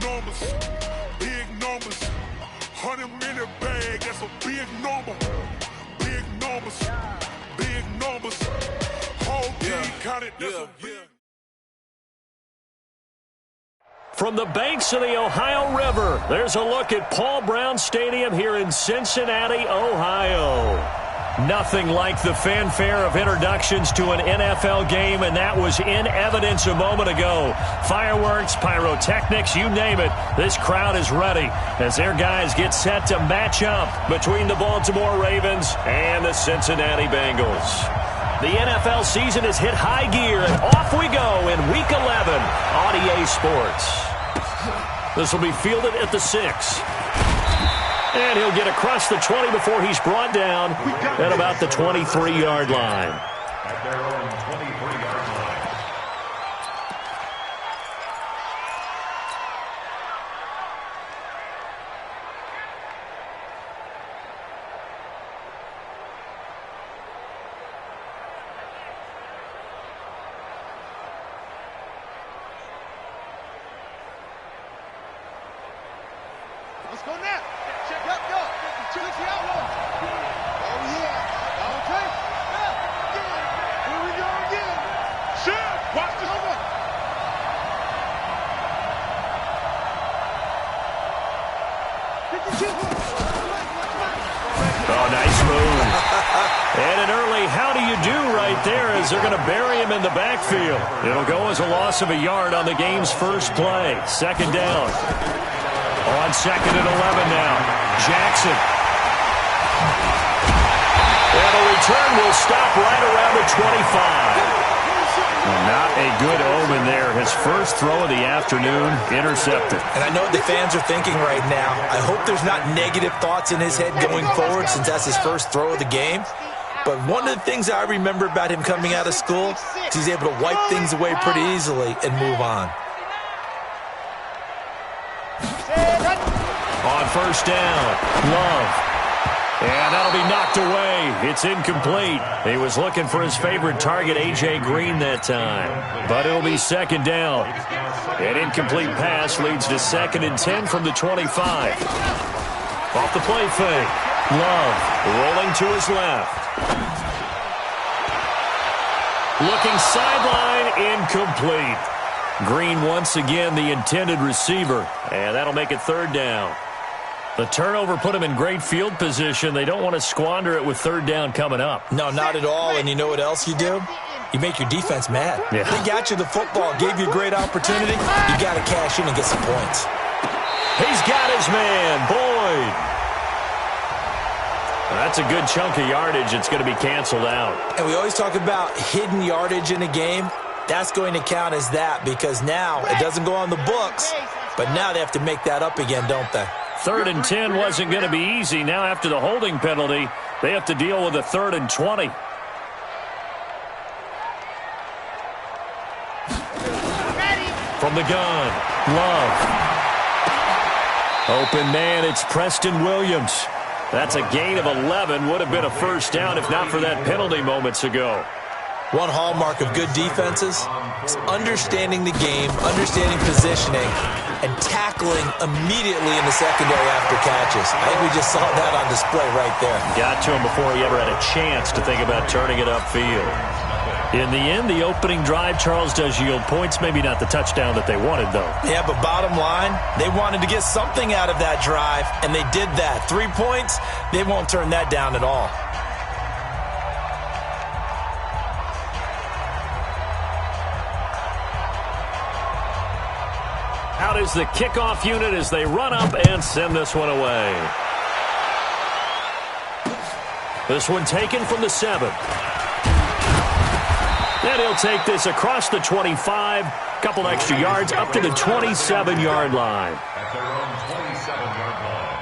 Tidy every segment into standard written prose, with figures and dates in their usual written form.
numbers, big numbers. 100-minute bag, that's a big number. Big numbers, big numbers. Whole team counted, that's a big. From the banks of the Ohio River, there's a look at Paul Brown Stadium here in Cincinnati, Ohio. Nothing like the fanfare of introductions to an NFL game, and that was in evidence a moment ago. Fireworks, pyrotechnics, you name it. This crowd is ready as their guys get set to match up between the Baltimore Ravens and the Cincinnati Bengals. The NFL season has hit high gear, and off we go in Week 11 on EA Sports. This will be fielded at the 6. And he'll get across the 20 before he's brought down at about the 23-yard line. At their own 23-yard line. Let's go now. Check up, go. Check the outlaw. Oh, yeah. Okay. Yeah. Here we go again. Shit. Watch this. Over. Oh, nice move. And an early how do you do right there as they're going to bury him in the backfield. It'll go as a loss of a yard on the game's first play. Second down. On second and 11 now. Jackson. And a return will stop right around the 25. Not a good omen there. His first throw of the afternoon intercepted. And I know what the fans are thinking right now. I hope there's not negative thoughts in his head going forward since that's his first throw of the game. But one of the things I remember about him coming out of school is he's able to wipe things away pretty easily and move on. On first down, Love. And that'll be knocked away. It's incomplete. He was looking for his favorite target, A.J. Green, that time. But it'll be second down. An incomplete pass leads to second and 10 from the 25. Off the play fake. Love rolling to his left. Looking sideline, incomplete. Green once again the intended receiver. And that'll make it third down. The turnover put him in great field position. They don't want to squander it with third down coming up. No, not at all. And you know what else you do? You make your defense mad. Yeah. They got you the football, gave you a great opportunity. You got to cash in and get some points. He's got his man, Boyd. That's a good chunk of yardage. It's going to be canceled out. And we always talk about hidden yardage in a game. That's going to count as that because now it doesn't go on the books, but now they have to make that up again, don't they? Third and 10 wasn't going to be easy. Now after the holding penalty, they have to deal with a third and 20. From the gun, Love. Open man, it's Preston Williams. That's a gain of 11. Would have been a first down if not for that penalty moments ago. One hallmark of good defenses is understanding the game, understanding positioning, and tackling immediately in the secondary after catches. I think we just saw that on display right there. Got to him before he ever had a chance to think about turning it upfield. In the end, the opening drive, Charles, does yield points. Maybe not the touchdown that they wanted, though. Yeah, but bottom line, they wanted to get something out of that drive, and they did that. 3 points, they won't turn that down at all. Out is the kickoff unit as they run up and send this one away. This one taken from the 7. And he'll take this across the 25. Couple extra yards up to the 27-yard line. At their own 27-yard line.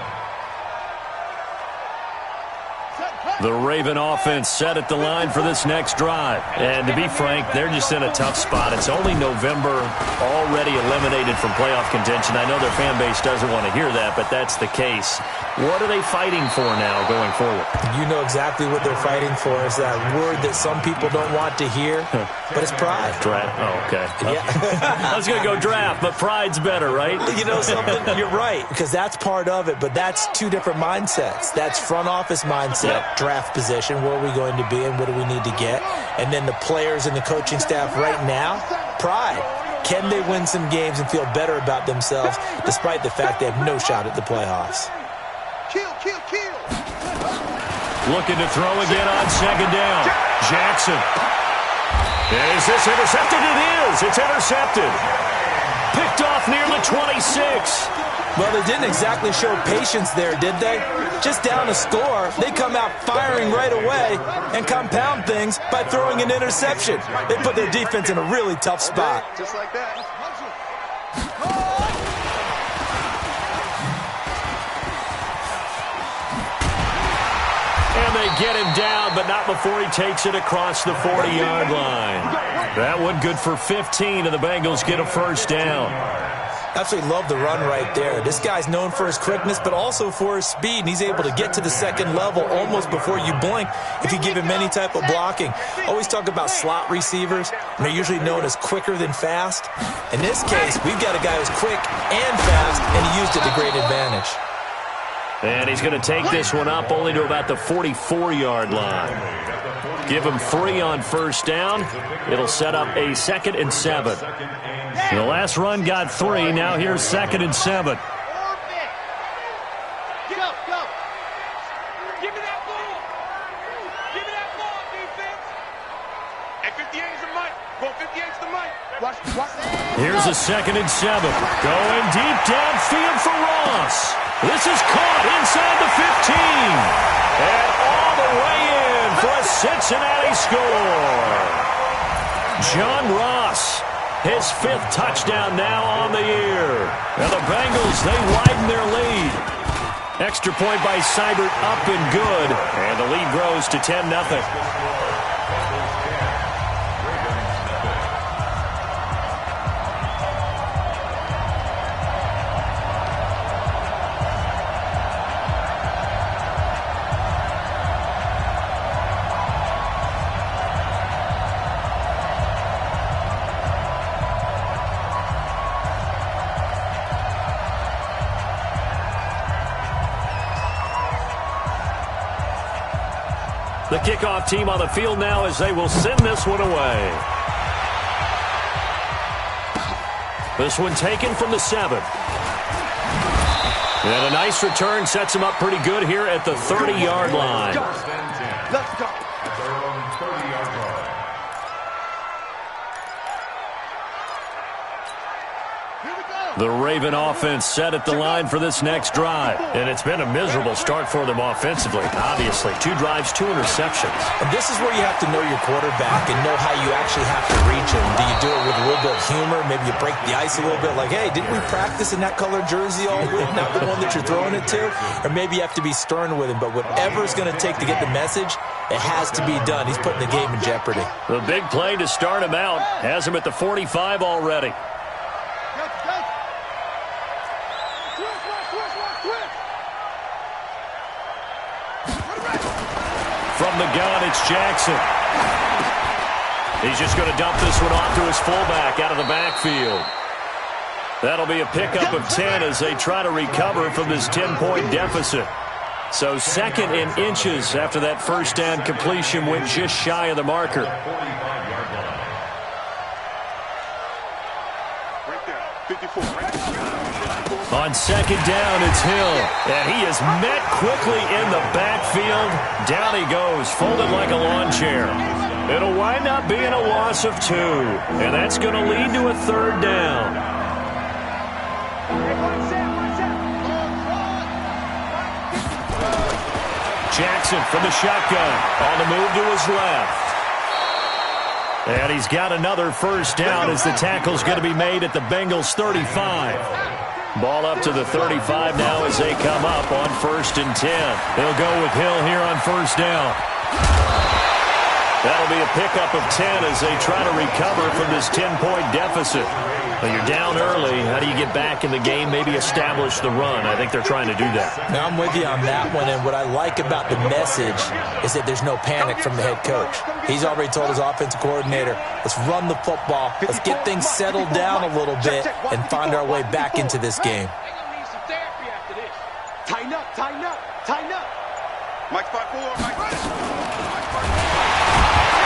Set, The Raven offense set at the line for this next drive. And to be frank, they're just in a tough spot. It's only November, already eliminated from playoff contention. I know their fan base doesn't want to hear that, but that's the case. What are they fighting for now going forward? You know exactly what they're fighting for. Is that word that some people don't want to hear, but it's pride. Draft. Oh, okay. Yeah. I was going to go draft, but pride's better, right? You know something? You're right, because that's part of it, but that's two different mindsets. That's front office mindset, draft position, where are we going to be and what do we need to get? And then the players and the coaching staff right now, pride. Can they win some games and feel better about themselves despite the fact they have no shot at the playoffs? Kill, kill, kill. Looking to throw again on second down. Jackson. Is this intercepted? It is. It's intercepted. Picked off near the 26. Well, they didn't exactly show patience there, did they? Just down a score, they come out firing right away and compound things by throwing an interception. They put their defense in a really tough spot. Just like that. And they get him down, but not before he takes it across the 40-yard line. That one good for 15, and the Bengals get a first down. Absolutely love the run right there. This guy's known for his quickness, but also for his speed, and he's able to get to the second level almost before you blink if you give him any type of blocking. Always talk about slot receivers, and they're usually known as quicker than fast. In this case, we've got a guy who's quick and fast, and he used it to great advantage. And he's going to take this one up only to about the 44-yard line. Give him 3 on first down. It'll set up a 2nd and 7. The last run got 3. Now here's 2nd and 7. Get up, go. Give me that ball. Give me that ball, defense. At 58 is the mic. Go 58 is the mic. Watch. Here's a 2nd and 7. Going deep downfield for Ross. This is caught inside the 15. And all the way in for a Cincinnati score. John Ross, his 5th touchdown now on the year. And the Bengals, they widen their lead. Extra point by Seibert up and good. And the lead grows to 10-0. The kickoff team on the field now as they will send this one away. This one taken from the 7. And a nice return sets him up pretty good here at the 30-yard line. Let's go. The Raven offense set at the line for this next drive. And it's been a miserable start for them offensively. Obviously, 2 drives, 2 interceptions. And this is where you have to know your quarterback and know how you actually have to reach him. Do you do it with a little bit of humor? Maybe you break the ice a little bit like, hey, didn't we practice in that colored jersey all week? Not the one that you're throwing it to? Or maybe you have to be stern with him. But whatever it's going to take to get the message, it has to be done. He's putting the game in jeopardy. The big play to start him out has him at the 45 already. From the gun, it's Jackson. He's just going to dump this one off to his fullback out of the backfield. That'll be a pickup of 10 as they try to recover from this 10-point deficit. So 2nd and inches after that first down completion went just shy of the marker. Right there. 54. On second down, it's Hill. And he is met quickly in the backfield. Down he goes, folded like a lawn chair. It'll wind up being a loss of 2. And that's going to lead to a 3rd down. Jackson from the shotgun. On the move to his left. And he's got another first down as the tackle's going to be made at the Bengals 35. Ball up to the 35 now as they come up on 1st and 10. They'll go with Hill here on 1st down. That'll be a pickup of 10 as they try to recover from this 10-point deficit. But you're down early. How do you get back in the game, maybe establish the run? I think they're trying to do that. Now, I'm with you on that one, and what I like about the message is that there's no panic from the head coach. He's already told his offensive coordinator, let's run the football, let's get things settled down a little bit, and find our way back into this game. Tighten up, tighten up, tighten up. Mike 5-4, Mike.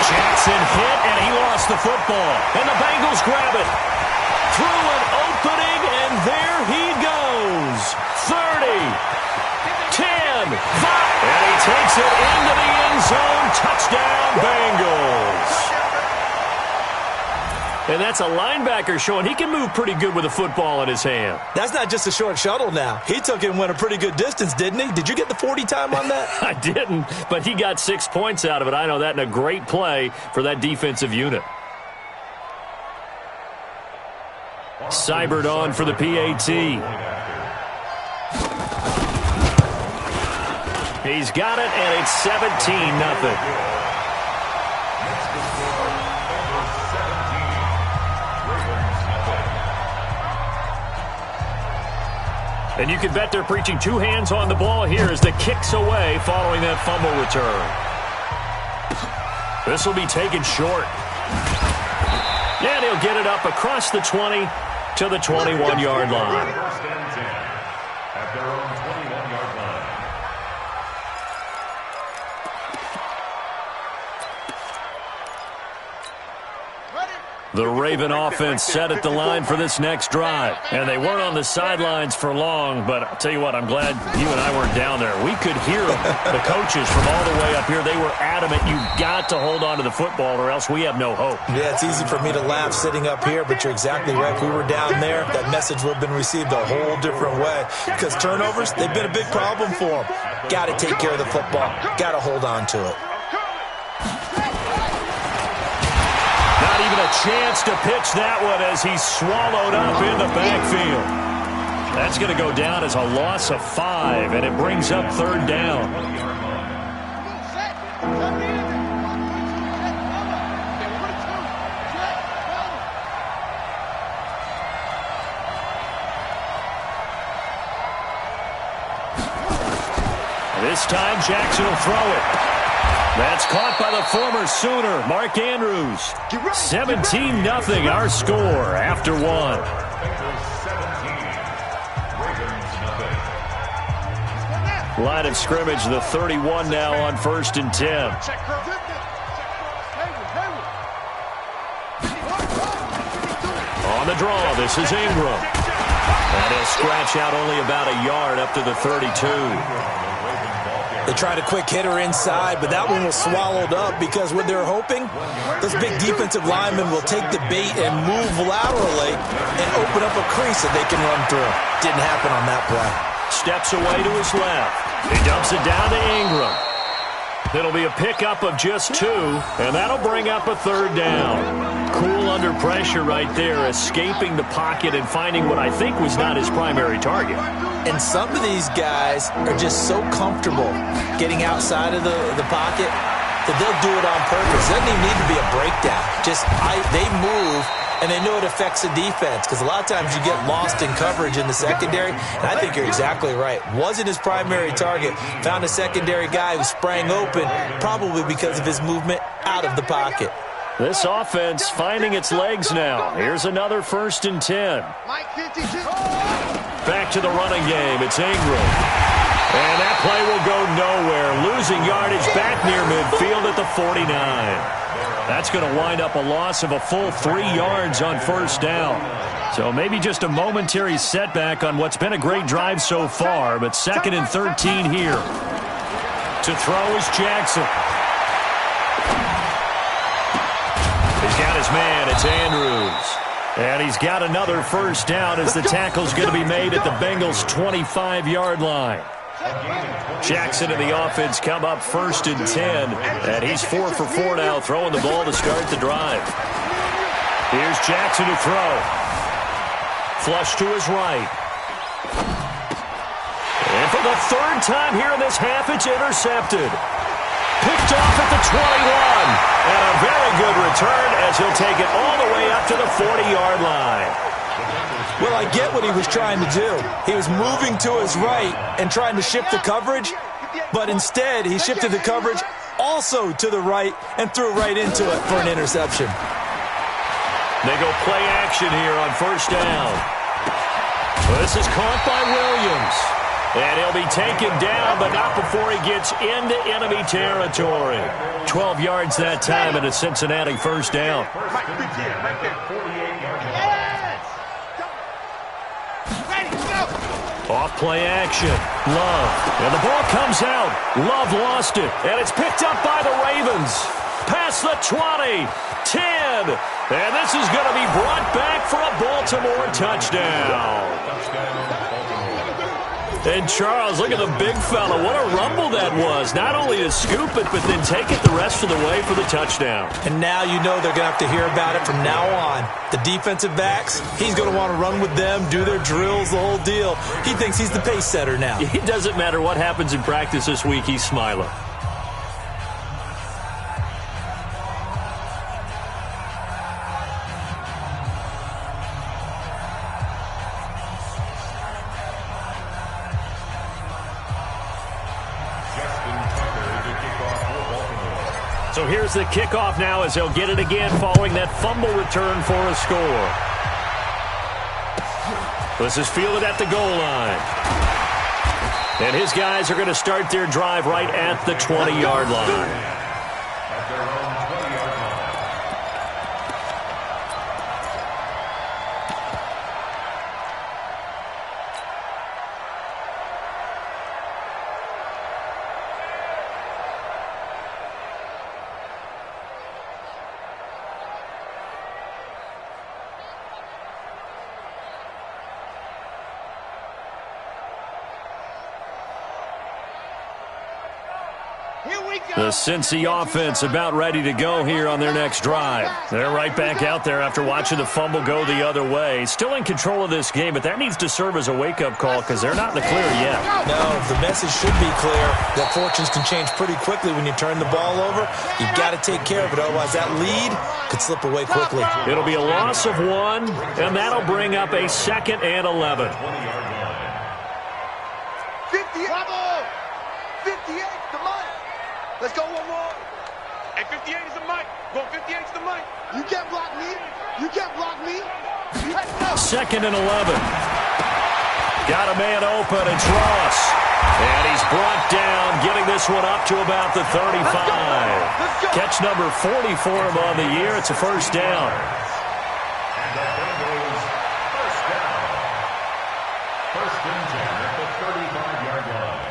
Jackson hit, and he lost the football. And the Bengals grab it. Through an opening, and there he goes. 30, 10, 5. And he takes it into the end zone. Touchdown, Bengals. And that's a linebacker showing he can move pretty good with a football in his hand. That's not just a short shuttle now. He took it and went a pretty good distance, didn't he? Did you get the 40 time on that? I didn't, but he got 6 points out of it. I know that, and a great play for that defensive unit. Seibert on for the PAT. He's got it, and it's 17-0. And you can bet they're preaching two hands on the ball here as the kick's away following that fumble return. This will be taken short. And he'll get it up across the 20 to the 21-yard line. First and 10 at their own 21-yard line. The Raven offense set at the line for this next drive. And they weren't on the sidelines for long, but I'll tell you what, I'm glad you and I weren't down there. We could hear them, the coaches from all the way up here. They were adamant, you've got to hold on to the football or else we have no hope. Yeah, it's easy for me to laugh sitting up here, but you're exactly right. If we were down there, that message would have been received a whole different way. Because turnovers, they've been a big problem for them. Got to take care of the football. Got to hold on to it. Not even a chance to pitch that one as he's swallowed up in the backfield. That's going to go down as a loss of 5, and it brings up 3rd down. This time Jackson will throw it. That's caught by the former Sooner, Mark Andrews. 17-0 our score after 1. Line of scrimmage, the 31 now on 1st and 10. On the draw, this is Ingram. And he'll scratch out only about a yard up to the 32. They tried a quick hitter inside, but that one was swallowed up because what they're hoping, this big defensive lineman will take the bait and move laterally and open up a crease that they can run through. Didn't happen on that play. Steps away to his left. He dumps it down to Ingram. It'll be a pickup of just 2, and that'll bring up a 3rd down. Cool under pressure right there, escaping the pocket and finding what I think was not his primary target. And some of these guys are just so comfortable getting outside of the pocket that they'll do it on purpose. It doesn't even need to be a breakdown. They move, and they know it affects the defense because a lot of times you get lost in coverage in the secondary, and I think you're exactly right. Wasn't his primary target. Found a secondary guy who sprang open, probably because of his movement out of the pocket. This offense finding its legs now. Here's another 1st and 10. Back to the running game. It's Ingram. And that play will go nowhere. Losing yardage back near midfield at the 49. That's going to wind up a loss of a full 3 yards on 1st down. So maybe just a momentary setback on what's been a great drive so far, but 2nd and 13 here. To throw is Jackson. He's got his man. It's Andrews. And he's got another 1st down as the tackle's going to be made at the Bengals' 25-yard line. Jackson and the offense come up 1st and 10. And he's 4 for 4 now, throwing the ball to start the drive. Here's Jackson to throw. Flush to his right. for the third time here in this half, it's intercepted. Picked off at the 21. And a very good return as he'll take it all the way up to the 40-yard line. Well, I get what he was trying to do. He was moving to his right and trying to shift the coverage, but instead he shifted the coverage also to the right and threw right into it for an interception. They go play action here on first down. This is caught by Williams. And he'll be taken down, but not before he gets into enemy territory. 12 yards that time and a Cincinnati first down. Off play action. Love. And the ball comes out. Love lost it. And it's picked up by the Ravens. Past the 20. 10. And this is going to be brought back for a Baltimore touchdown. And Charles, look at the big fella. What a rumble that was. Not only to scoop it, but then take it the rest of the way for the touchdown. And now you know they're going to have to hear about it from now on. The defensive backs, he's going to want to run with them, do their drills, the whole deal. He thinks he's the pace setter now. It doesn't matter what happens in practice this week, he's smiling. So here's the kickoff now as they'll get it again following that fumble return for a score. This is fielded at the goal line. And his guys are going to start their drive right at the 20-yard line. The Cincy offense about ready to go here on their next drive. They're right back out there after watching the fumble go the other way. Still in control of this game, but that needs to serve as a wake-up call because they're not in the clear yet. No, the message should be clear that fortunes can change pretty quickly when you turn the ball over. You've got to take care of it, otherwise that lead could slip away quickly. It'll be a loss of 1, and that'll bring up a 2nd and 11. 58, the mic. Let's go one more. Hey, 58 is the mic. Go 58 is the mic. You can't block me. You can't block me. 2nd and 11. Got a man open. It's Ross. And he's brought down, getting this one up to about the 35. Let's go. Catch number 40 for him on the year. It's a first down. And the Bengals first down. 1st and 10 at the 35-yard line.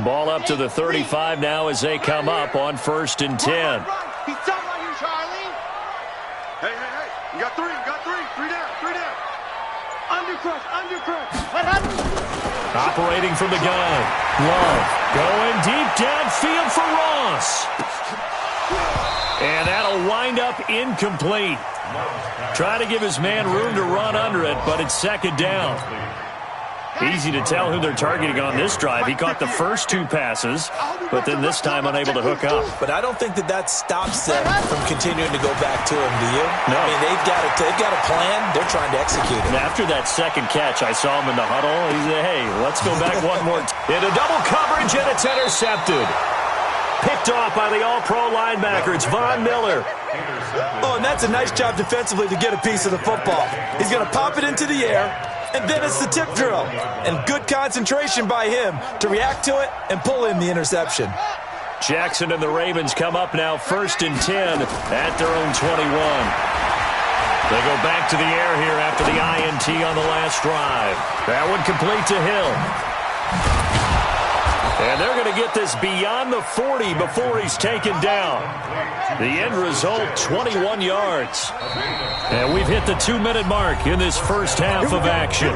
Ball up to the 35 now as they come up on 1st and 10. He's talking about you, Charlie. Hey. You got 3. Three down. Undercrush. What happened? Operating from the gun. Love going deep downfield for Ross. And that'll wind up incomplete. Trying to give his man room to run under it, but it's 2nd down. Easy to tell who they're targeting on this drive. He caught the first 2 passes, but then this time unable to hook up. But I don't think that stops them from continuing to go back to him, do you? No. I mean, they've got a plan. They're trying to execute it. And after that 2nd catch, I saw him in the huddle. He said, hey, let's go back one more into double coverage, and it's intercepted. Picked off by the all-pro linebacker. It's Von Miller. Oh, and that's a nice job defensively to get a piece of the football. He's going to pop it into the air, and then it's the tip drill. And good concentration by him to react to it and pull in the interception. Jackson and the Ravens come up now 1st and 10 at their own 21. They go back to the air here after the INT on the last drive. That one complete to Hill. And they're going to get this beyond the 40 before he's taken down. The end result, 21 yards. And we've hit the 2-minute mark in this first half of action.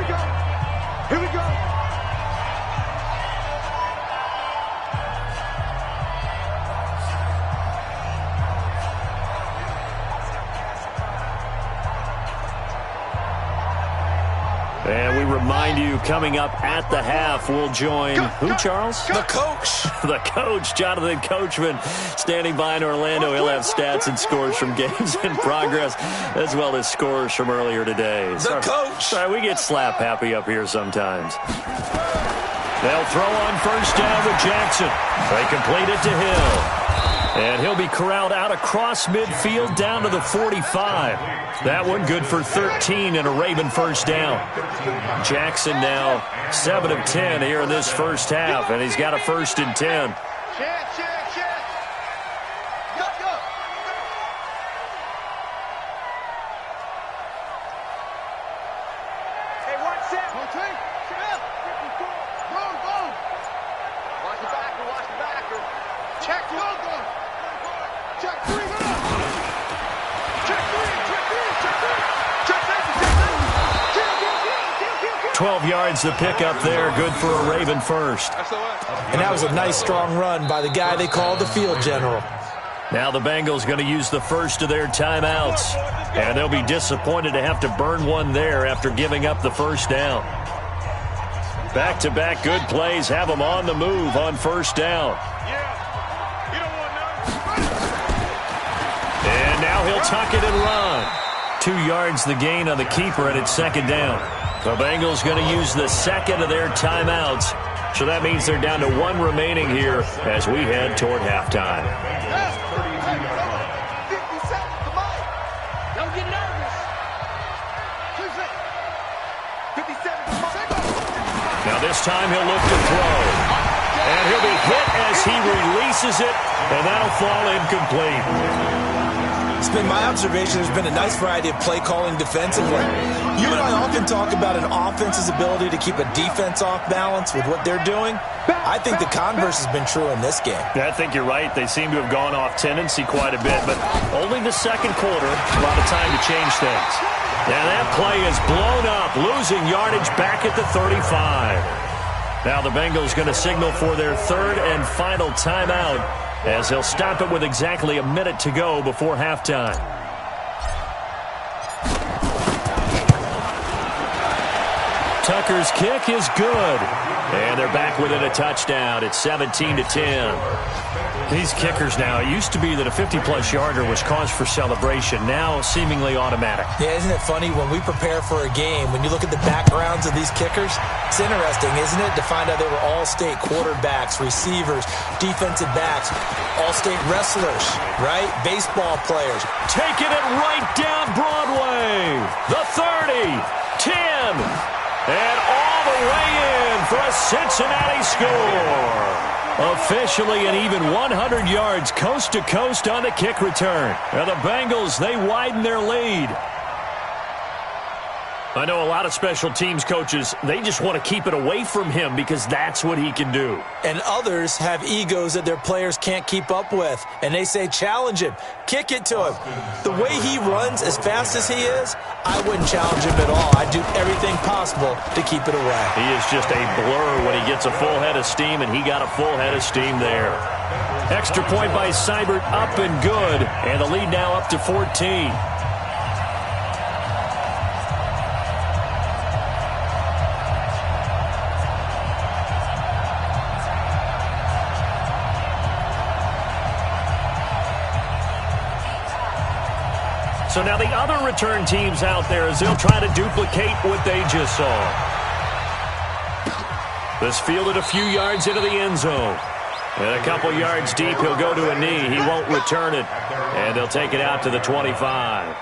Here we go. And we remind you, coming up at the half, we'll join who, Charles? The coach. The coach, Jonathan Coachman, standing by in Orlando. He'll have stats and scores from games in progress, as well as scores from earlier today. The coach. Sorry, we get slap happy up here sometimes. They'll throw on first down with Jackson. They complete it to Hill. And he'll be corralled out across midfield down to the 45. That one good for 13 and a Raven first down. Jackson now 7 of 10 here in this first half, and he's got a 1st and 10. Check 3, 12 yards to pick up there, good for a Raven first. And that was a nice, strong run by the guy they called the field general. Now the Bengals going to use the first of their timeouts, and they'll be disappointed to have to burn one there after giving up the first down. Back-to-back good plays have them on the move on first down. And now he'll tuck it and run. 2 yards the gain on the keeper, and it's 2nd down. The Bengals going to use the second of their timeouts, so that means they're down to 1 remaining here as we head toward halftime. Don't get nervous. Now this time he'll look to throw. And he'll be hit as he releases it, and that'll fall incomplete. It's been my observation there's been a nice variety of play calling defensively. You and I often talk about an offense's ability to keep a defense off balance with what they're doing. I think the converse has been true in this game. I think you're right. They seem to have gone off tendency quite a bit, but only the second quarter, a lot of time to change things. And that play is blown up, losing yardage back at the 35. Now the Bengals going to signal for their 3rd and final timeout, as they'll stop it with exactly a minute to go before halftime. Tucker's kick is good. And they're back within a touchdown. It's 17-10. These kickers now, it used to be that a 50-plus yarder was cause for celebration. Now seemingly automatic. Yeah, isn't it funny when we prepare for a game, when you look at the backgrounds of these kickers, it's interesting, isn't it, to find out they were all-state quarterbacks, receivers, defensive backs, all-state wrestlers, right? Baseball players. Taking it right down Broadway. The 30, 10, and all the way in for a Cincinnati score. Officially an even 100 yards coast to coast on the kick return. And the Bengals, they widen their lead. I know a lot of special teams coaches, they just want to keep it away from him because that's what he can do. And others have egos that their players can't keep up with. And they say, challenge him, kick it to him. The way he runs as fast as he is, I wouldn't challenge him at all. I'd do everything possible to keep it away. He is just a blur when he gets a full head of steam, and he got a full head of steam there. Extra point by Seibert, up and good, and the lead now up to 14. So now the other return teams out there as they'll try to duplicate what they just saw. This fielded a few yards into the end zone. And a couple yards deep, he'll go to a knee. He won't return it. And they'll take it out to the 25.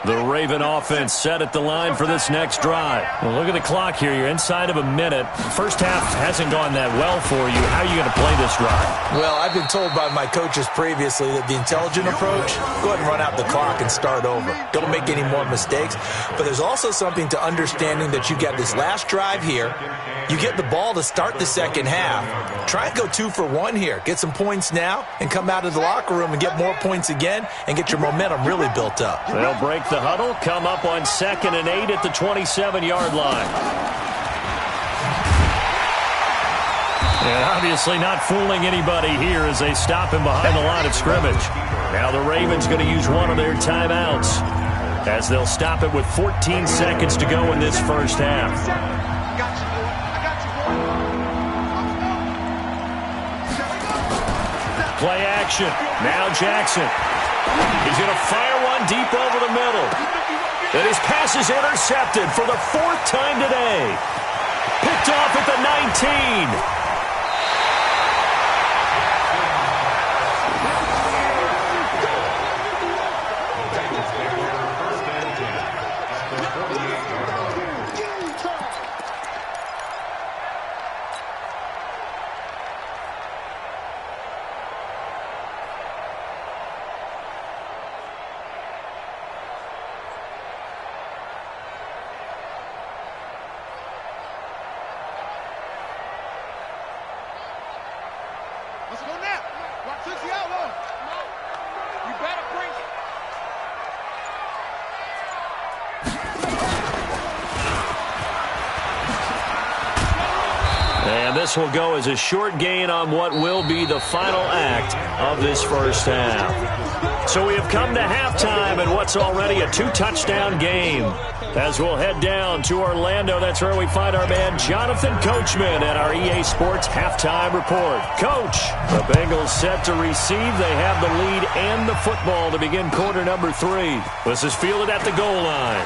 The Raven offense set at the line for this next drive. Well, look at the clock here. You're inside of a minute. First half hasn't gone that well for you. How are you going to play this drive? Well, I've been told by my coaches previously that the intelligent approach, go ahead and run out the clock and start over. Don't make any more mistakes. But there's also something to understanding that you got this last drive here. You get the ball to start the second half. Try and go 2 for 1 here. Get some points now and come out of the locker room and get more points again and get your momentum really built up. They'll break the huddle, come up on 2nd and 8 at the 27-yard line. And obviously not fooling anybody here as they stop him behind the line of scrimmage. Now the Ravens going to use one of their timeouts as they'll stop it with 14 seconds to go in this first half. Play action. Now Jackson. He's going to fire one deep over the middle. And his pass is intercepted for the 4th time today. Picked off at the 19. Let's go now. Watch this outlaw. You better bring it. And this will go as a short gain on what will be the final act of this first half. So we have come to halftime in what's already a 2-touchdown game. As we'll head down to Orlando, that's where we find our man Jonathan Coachman at our EA Sports Halftime Report. Coach, the Bengals set to receive. They have the lead and the football to begin quarter number 3. This is fielded at the goal line.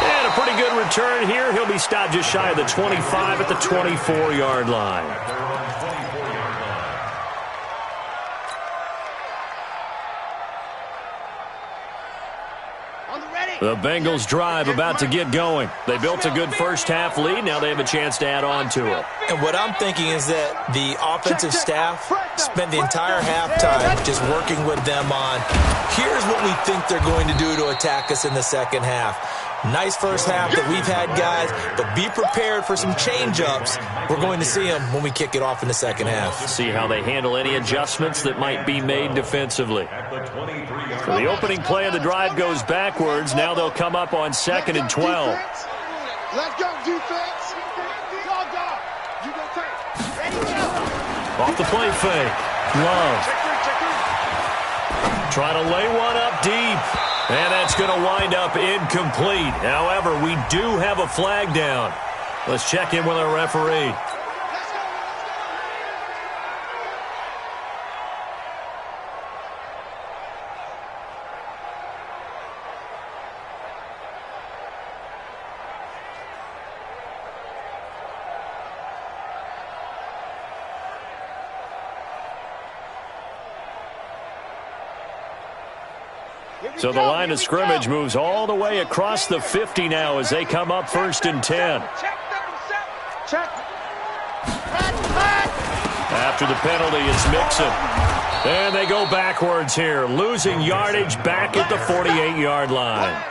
And a pretty good return here. He'll be stopped just shy of the 25 at the 24-yard line. The Bengals drive about to get going. They built a good first half lead. Now they have a chance to add on to it. And what I'm thinking is that the offensive staff spent the entire halftime just working with them on, here's what we think they're going to do to attack us in the second half. Nice first half that we've had, guys, but be prepared for some change-ups. We're going to see them when we kick it off in the second half. See how they handle any adjustments that might be made defensively. So the opening play of the drive goes backwards. Now they'll come up on 2nd and 12. Let's go, defense. You go take. Ready, go. Off the play fake. Love. Trying to lay one up deep. And that's going to wind up incomplete. However, we do have a flag down. Let's check in with our referee. So the line of scrimmage moves all the way across the 50 now as they come up 1st and 10. Check. After the penalty, it's Mixon. And they go backwards here, losing yardage back at the 48-yard line.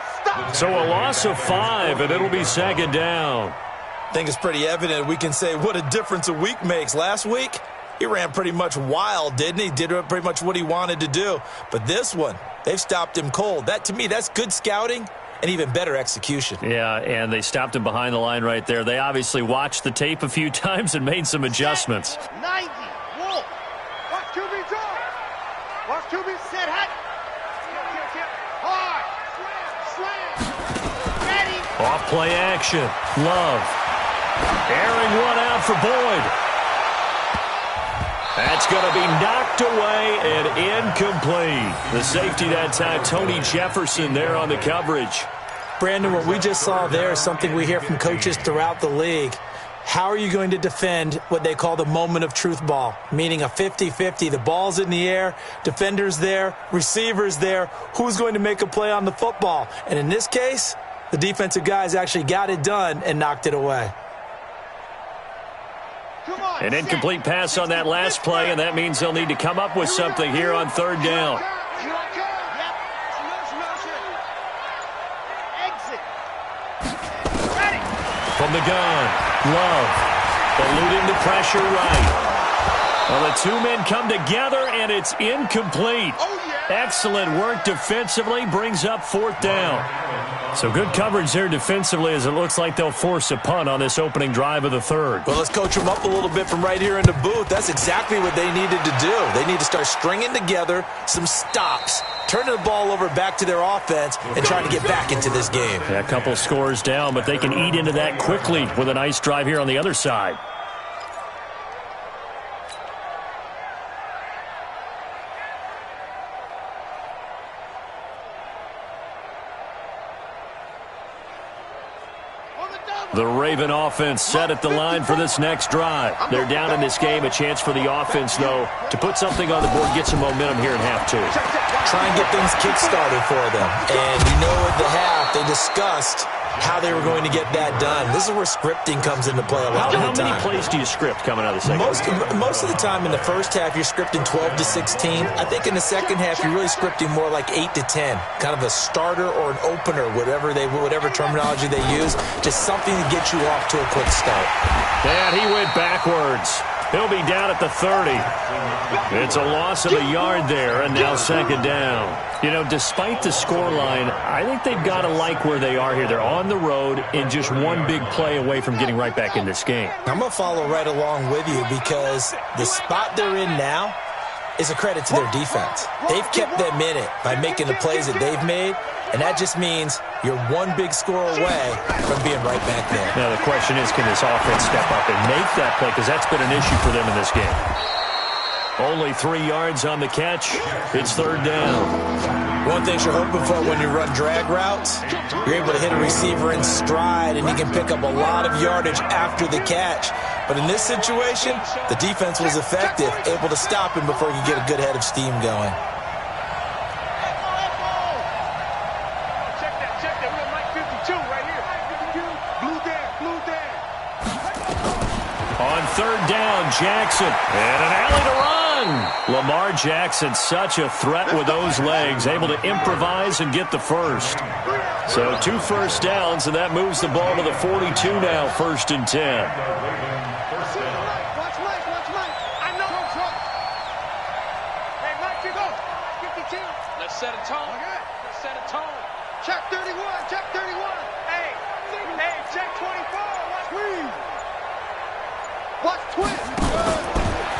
So a loss of 5, and it'll be 2nd down. I think it's pretty evident. We can say what a difference a week makes. Last week, he ran pretty much wild, didn't he? Did pretty much what he wanted to do. But this one, they've stopped him cold. That, to me, that's good scouting and even better execution. Yeah, and they stopped him behind the line right there. They obviously watched the tape a few times and made some adjustments. 90. Wolf. Watch QB draw. Watch QB set hot. Hard. Slam. Ready. Off play action. Love. Airing one out for Boyd. That's going to be knocked away and incomplete. The safety that time, Tony Jefferson there on the coverage. Brandon, what we just saw there is something we hear from coaches throughout the league. How are you going to defend what they call the moment of truth ball, meaning a 50-50? The ball's in the air, defender's there, receiver's there. Who's going to make a play on the football? And in this case, the defensive guys actually got it done and knocked it away. An incomplete pass on that last play, and that means they'll need to come up with something here on third down. From the gun, Love, eluding the pressure right. Well, the two men come together, and it's incomplete. Excellent work defensively, brings up fourth down. So good coverage there defensively as it looks like they'll force a punt on this opening drive of the third. Well, let's coach them up a little bit from right here in the booth. That's exactly what they needed to do. They need to start stringing together some stops, turning the ball over back to their offense, and trying to get back into this game. Yeah, a couple scores down, but they can eat into that quickly with a nice drive here on the other side. The Raven offense set at the line for this next drive. They're down in this game. A chance for the offense, though, to put something on the board, get some momentum here in half two. Try and get things kick-started for them. And you know at the half, they discussed how they were going to get that done. This is where scripting comes into play a lot of the time. How many plays do you script coming out of the second half? Most of the time in the first half, you're scripting 12 to 16. I think in the second half, you're really scripting more like 8 to 10. Kind of a starter or an opener, whatever terminology they use. Just something to get you off to a quick start. And he went backwards. He'll be down at the 30. It's a loss of a yard there, and now second down. You know, despite the scoreline, I think they've got to like where they are here. They're on the road and just one big play away from getting right back in this game. I'm going to follow right along with you because the spot they're in now is a credit to their defense. They've kept them in it by making the plays that they've made, and that just means you're one big score away from being right back there. Now the question is, can this offense step up and make that play? Because that's been an issue for them in this game. Only 3 yards on the catch. It's third down. One thing you're hoping for when you run drag routes, you're able to hit a receiver in stride, and he can pick up a lot of yardage after the catch. But in this situation, the defense was effective, able to stop him before he could get a good head of steam going. On third down, Jackson. And an alley to run. Lamar Jackson, such a threat with those legs, able to improvise and get the first. So 2 first downs, and that moves the ball to the 42 now, 1st and 10. Let's set a tone. Let's set a tone. Check 31. Check 31. Hey, check 24. Watch twist.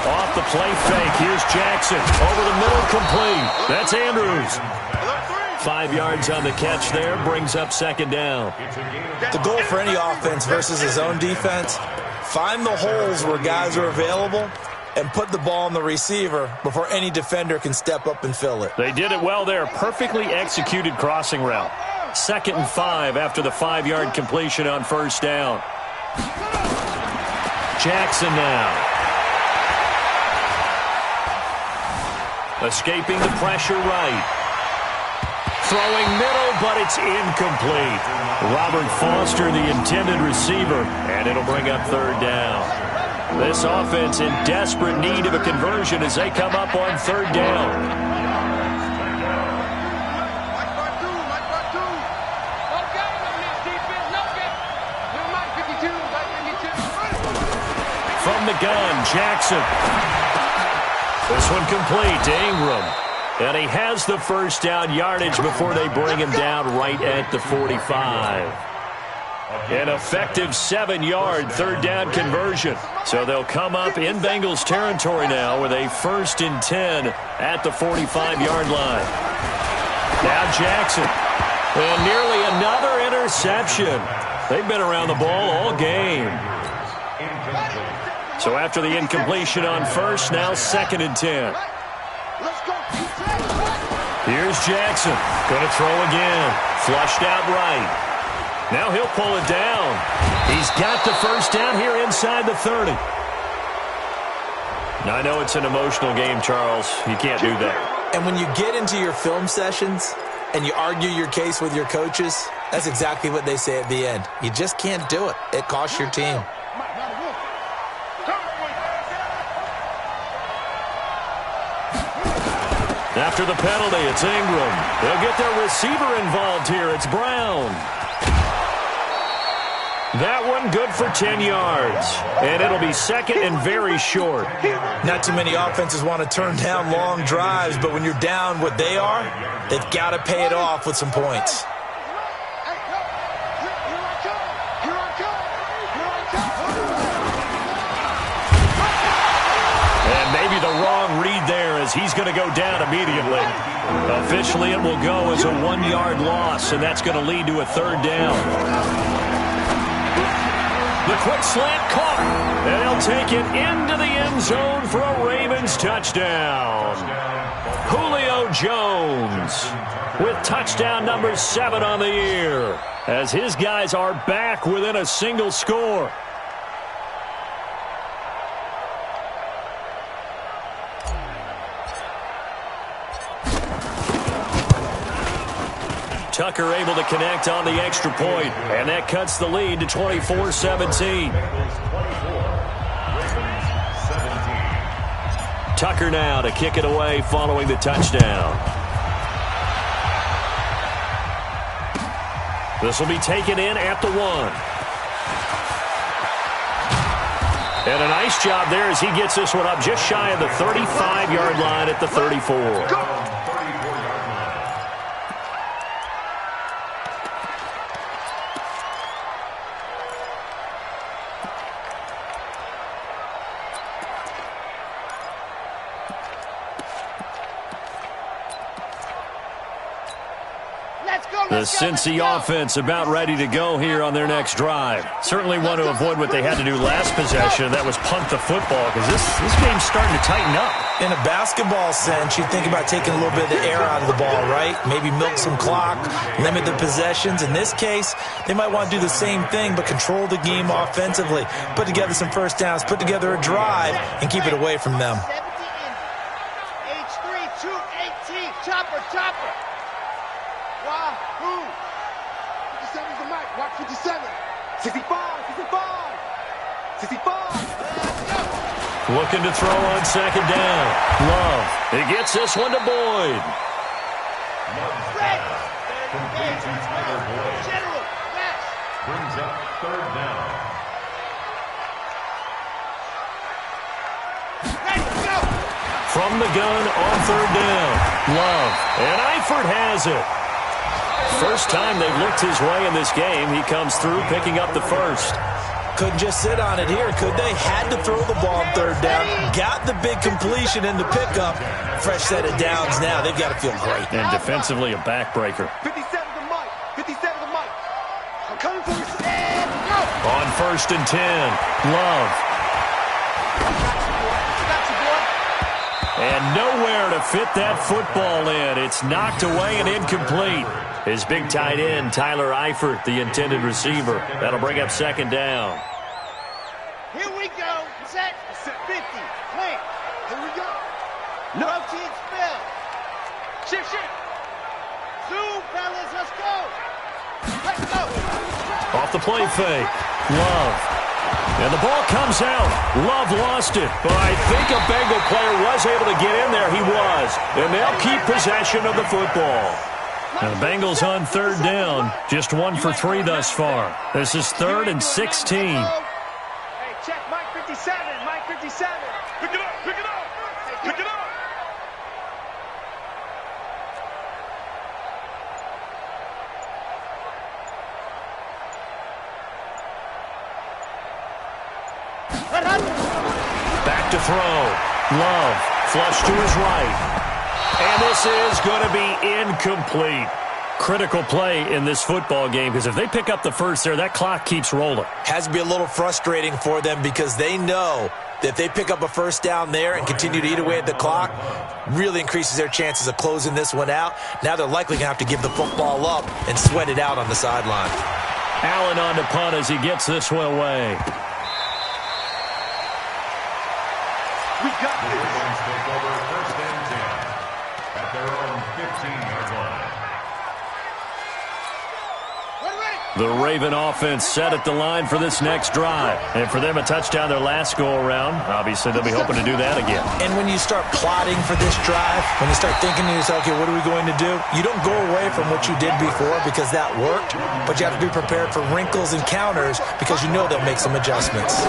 Off the play fake. Here's Jackson. Over the middle, complete. That's Andrews. 5 yards on the catch there. Brings up second down. The goal for any offense versus his own defense, find the holes where guys are available and put the ball on the receiver before any defender can step up and fill it. They did it well there. Perfectly executed crossing route. 2nd and 5 after the 5-yard completion on first down. Jackson now. Escaping the pressure right. Throwing middle, but it's incomplete. Robert Foster, the intended receiver, and it'll bring up third down. This offense in desperate need of a conversion as they come up on third down. From the gun, Jackson. This one complete to Ingram. And he has the first down yardage before they bring him down right at the 45. An effective 7-yard third down conversion. So they'll come up in Bengals territory now with a 1st and 10 at the 45-yard line. Now Jackson. And nearly another interception. They've been around the ball all game. So after the incompletion on first, now 2nd and 10. Here's Jackson. Going to throw again. Flushed out right. Now he'll pull it down. He's got the first down here inside the 30. Now, I know it's an emotional game, Charles. You can't do that. And when you get into your film sessions and you argue your case with your coaches, that's exactly what they say at the end. You just can't do it. It costs your team. After the penalty, it's Ingram. They'll get their receiver involved here. It's Brown. That one good for 10 yards. And it'll be second and very short. Not too many offenses want to turn down long drives, but when you're down what they are, they've got to pay it off with some points. And maybe the wrong read there as he's going to go down immediately. Officially, it will go as a 1-yard loss, and that's going to lead to a third down. The quick slant caught, and he'll take it into the end zone for a Ravens touchdown. Julio Jones with touchdown number 7 on the year as his guys are back within a single score. Tucker able to connect on the extra point, and that cuts the lead to 24-17. Tucker now to kick it away following the touchdown. This will be taken in at the 1. And a nice job there as he gets this one up just shy of the 35-yard line at the 34. The Cincy offense about ready to go here on their next drive. Certainly want to avoid what they had to do last possession. That was punt the football because this game's starting to tighten up. In a basketball sense, you think about taking a little bit of the air out of the ball, right? Maybe milk some clock, limit the possessions. In this case, they might want to do the same thing but control the game offensively. Put together some first downs, put together a drive, and keep it away from them. H3, 218, chopper. Wahoo! 57's the mic. Watch 57. 65. Looking to throw on second down. Love. He gets this one to Boyd. General, yes. Brings up third down. From the gun on third down. Love. And Eifert has it. First time they've looked his way in this game. He comes through picking up the first. Couldn't just sit on it here, could they? Had to throw the ball on third down. Got the big completion in the pickup. Fresh set of downs now. They've got to feel great. And defensively a backbreaker. 57 the mic. I'm coming for you. On first and 10. Love. And nowhere to fit that football in. It's knocked away and incomplete. His big tight end, Tyler Eifert, the intended receiver. That'll bring up second down. Here we go. Set 50. Plant. Here we go. No team spell. Shift. Zoom, fellas. Let's go. Off the play fake. Love. And the ball comes out. Love lost it. But I think a Bengal player was able to get in there. He was. And they'll keep possession of the football. Now the Bengals on third down. Just 1 for 3 thus far. This is 3rd and 16. Hey, check Mike 57. Mike 57. Pick it up. Back to throw. Love. Flush to his right. And this is going to be incomplete. Critical play in this football game because if they pick up the first there, that clock keeps rolling. Has to be a little frustrating for them because they know that if they pick up a first down there and continue to eat away at the clock, really increases their chances of closing this one out. Now they're likely going to have to give the football up and sweat it out on the sideline. Allen on to punt as he gets this one away. We got this. The Ravens take over 1st and 10 at their own 15-yard line. The Raven offense set at the line for this next drive. And for them, a touchdown their last go-around. Obviously, they'll be hoping to do that again. And when you start plotting for this drive, when you start thinking to yourself, okay, what are we going to do? You don't go away from what you did before because that worked, but you have to be prepared for wrinkles and counters because you know they'll make some adjustments.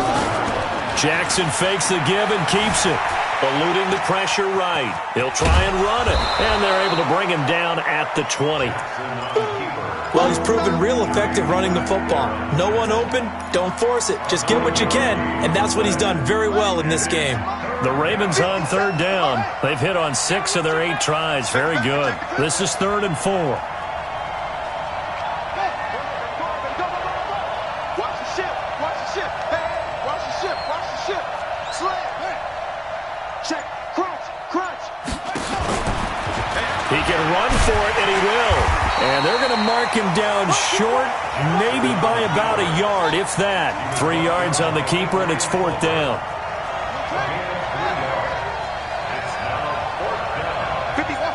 Jackson fakes the give and keeps it. Eluding the pressure right. He'll try and run it. And they're able to bring him down at the 20. Well, he's proven real effective running the football. No one open, don't force it. Just get what you can, and that's what he's done very well in this game. The Ravens on 3rd down. They've hit on 6 of their 8 tries. Very good. This is 3rd and 4. Watch the ship. Watch the ship. Hey, watch the ship. Watch the ship. Slam. Hey. Check. Crunch. Crunch. He can run for it, and he will. And they're going to mark him down short, maybe by about a yard, if that. 3 yards on the keeper, and it's 4th down. 57.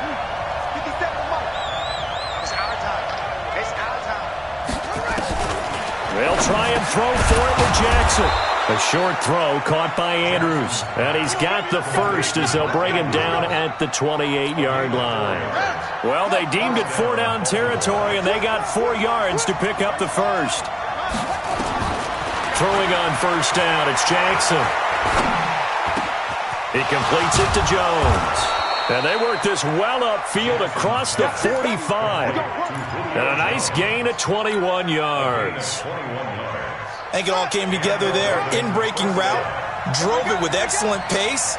It's our time. It's our time. They'll try and throw for it with Jackson. A short throw caught by Andrews. And he's got the first as they'll bring him down at the 28-yard line. Well, they deemed it 4-down territory, and they got 4 yards to pick up the first. Throwing on 1st down, it's Jackson. He completes it to Jones. And they work this well upfield across the 45. And a nice gain of 21 yards. I think it all came together there. In-breaking route, drove it with excellent pace.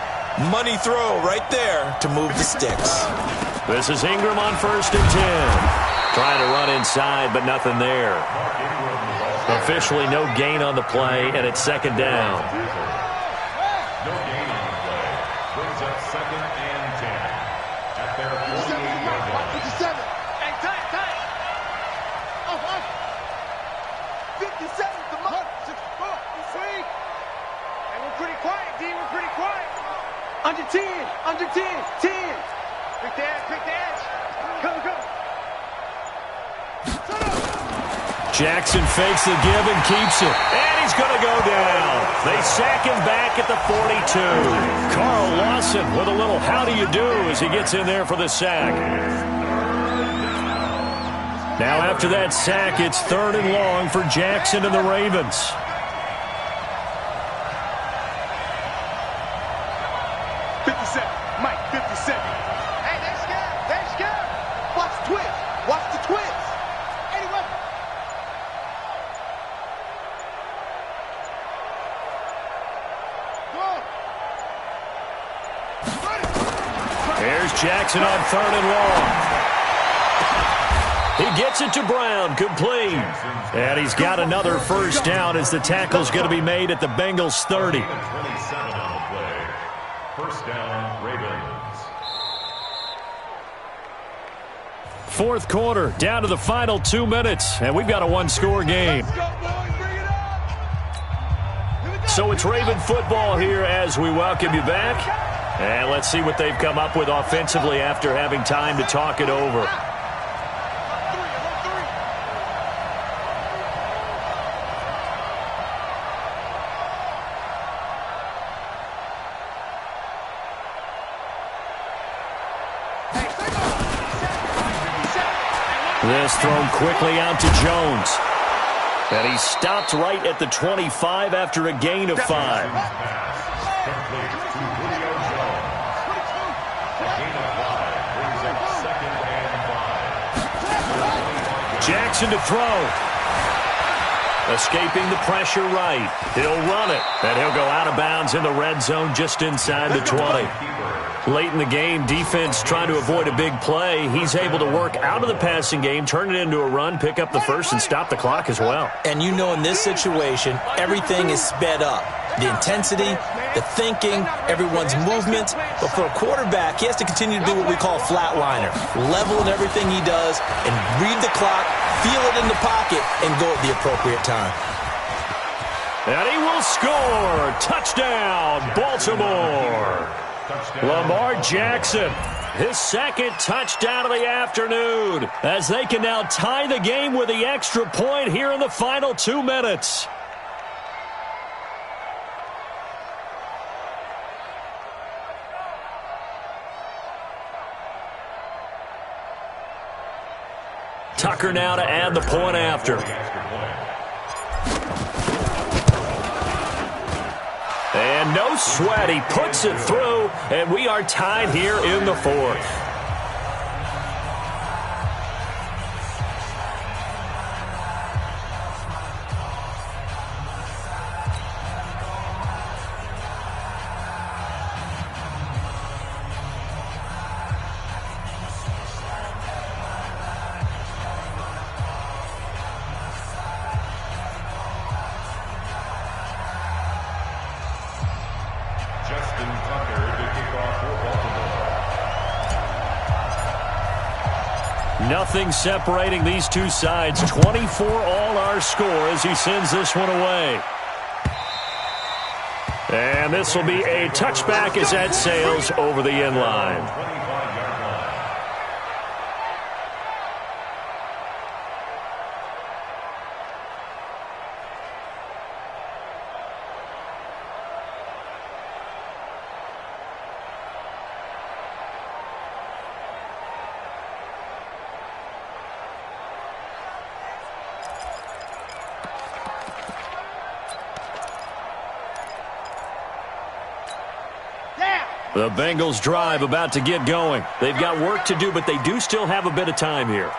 Money throw right there to move the sticks. This is Ingram on 1st and 10. Trying to run inside, but nothing there. Officially no gain on the play, and it's 2nd down. No gain on the play. Brings up 2nd and 10 at their 48-yard line. 57. Hey, time. 57. The mark. 64. Sweet. Hey, we're pretty quiet, D. We're pretty quiet. Under 10. 10. Quick the edge. Go. Jackson fakes the give and keeps it. And he's going to go down. They sack him back at the 42. Carl Lawson with a little how do you do as he gets in there for the sack. Now after that sack, it's 3rd and long for Jackson and the Ravens. Mike, 57. Hey, they're scared. Watch the twist. Anyway. Here's Jackson on 3rd and long. He gets it to Brown, complete. And he's got another 1st down as the tackle's going to be made at the Bengals 30. 27 on the play. 1st down, Ravens. 4th quarter, down to the final 2 minutes, and we've got a 1-score game. So it's Raven football here as we welcome you back. And let's see what they've come up with offensively after having time to talk it over. This thrown quickly out to Jones. And he stopped right at the 25 after a gain of 5. Jackson to throw. Escaping the pressure right. He'll run it. And he'll go out of bounds in the red zone just inside the 20. Late in the game, defense trying to avoid a big play. He's able to work out of the passing game, turn it into a run, pick up the first, and stop the clock as well. And you know in this situation, everything is sped up. The intensity, the thinking, everyone's movements. But for a quarterback, he has to continue to do what we call flatliner, level in everything he does, and read the clock, feel it in the pocket, and go at the appropriate time. And he will score. Touchdown, Baltimore. Lamar Jackson, his second touchdown of the afternoon, as they can now tie the game with the extra point here in the final 2 minutes. Tucker now to add the point after. And no sweat, he puts it through, and we are tied here in the fourth. Nothing separating these two sides. 24 all our score as he sends this one away. And this will be a touchback as that sails over the end line. The Bengals drive about to get going. They've got work to do, but they do still have a bit of time here.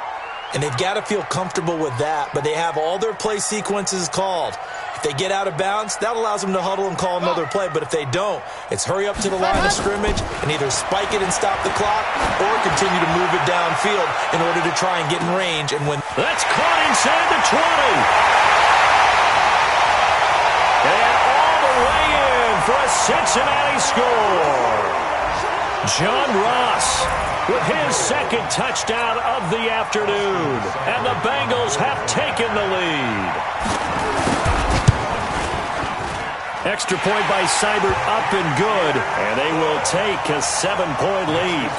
And they've got to feel comfortable with that, but they have all their play sequences called. If they get out of bounds, that allows them to huddle and call another play. But if they don't, it's hurry up to the line of scrimmage and either spike it and stop the clock or continue to move it downfield in order to try and get in range and win. That's caught inside the 20. And all the way in for a Cincinnati score. John Ross with his second touchdown of the afternoon. And the Bengals have taken the lead. Extra point by Seibert up and good. And they will take a 7-point lead.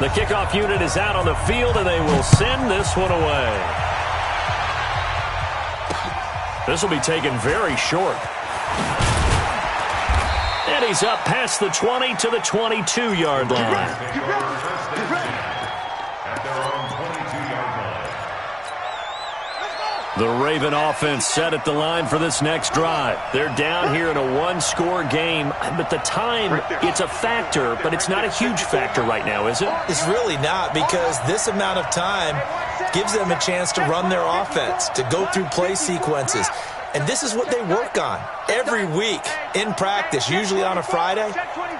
The kickoff unit is out on the field, and they will send this one away. This will be taken very short. And he's up past the 20 to the 22-yard line. The Raven offense set at the line for this next drive. They're down here in a one-score game, but the time, it's a factor, but it's not a huge factor right now, is it? It's really not, because this amount of time gives them a chance to run their offense, to go through play sequences. And this is what they work on every week in practice, usually on a Friday.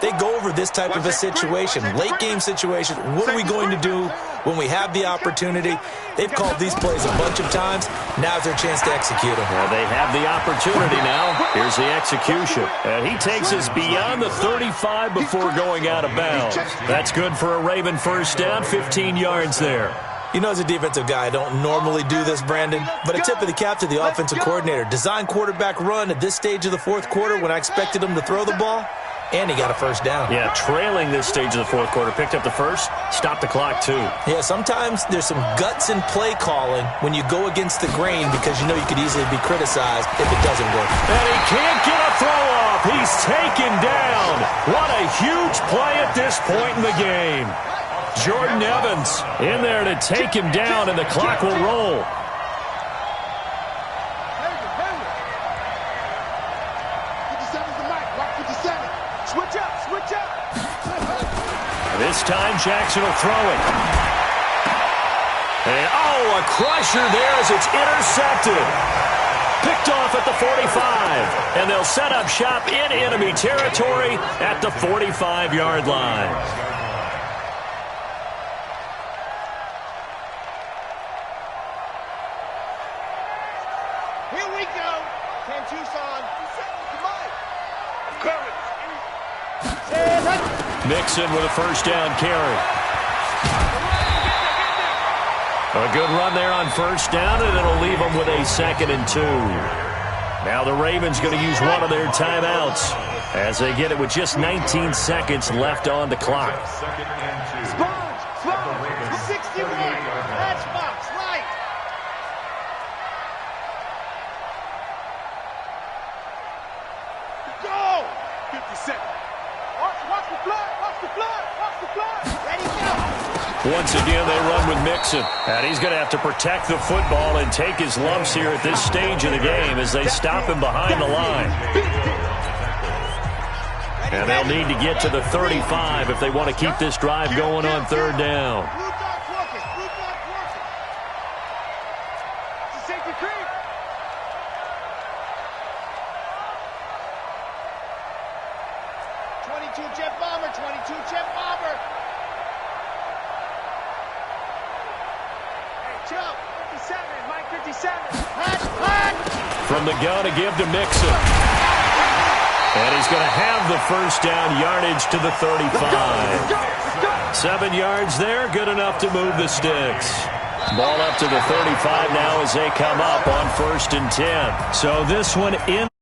They go over this type of a situation, late game situation. What are we going to do when we have the opportunity? They've called these plays a bunch of times. Now's their chance to execute them. Well, they have the opportunity now. Here's the execution. And he takes us beyond the 35 before going out of bounds. That's good for a Raven first down, 15 yards there. You know, as a defensive guy, I don't normally do this, Brandon, but a tip of the cap to the offensive coordinator. Design quarterback run at this stage of the fourth quarter when I expected him to throw the ball, and he got a first down. Yeah, trailing this stage of the fourth quarter. Picked up the first, stopped the clock too. Yeah, sometimes there's some guts in play calling when you go against the grain because you know you could easily be criticized if it doesn't work. And he can't get a throw off. He's taken down. What a huge play at this point in the game. Jordan Evans in there to take him down, and the clock will roll. This time Jackson will throw it. And oh, a crusher there as it's intercepted. Picked off at the 45. And they'll set up shop in enemy territory at the 45-yard line. Mixon with a first down carry. A good run there on first down, and it'll leave them with a 2nd and 2. Now the Ravens going to use one of their timeouts as they get it with just 19 seconds left on the clock. Sponge, 61, matchbox, right. Go! 57. Watch the flood, watch the flood, watch the flood. Ready, go. Once again, they run with Mixon. And he's going to have to protect the football and take his lumps here at this stage of the game as they stop him behind the line. And they'll need to get to the 35 if they want to keep this drive going on 3rd down. Blue dog's working, blue dog's working. It's a safety creep. Jet bomber, 22 jet bomber. Hey, Chubb, 57, Mike 57. Hot. From the gun to give to Mixon. And he's going to have the first down yardage to the 35. 7 yards there, good enough to move the sticks. Ball up to the 35 now as they come up on 1st and 10. So this one in.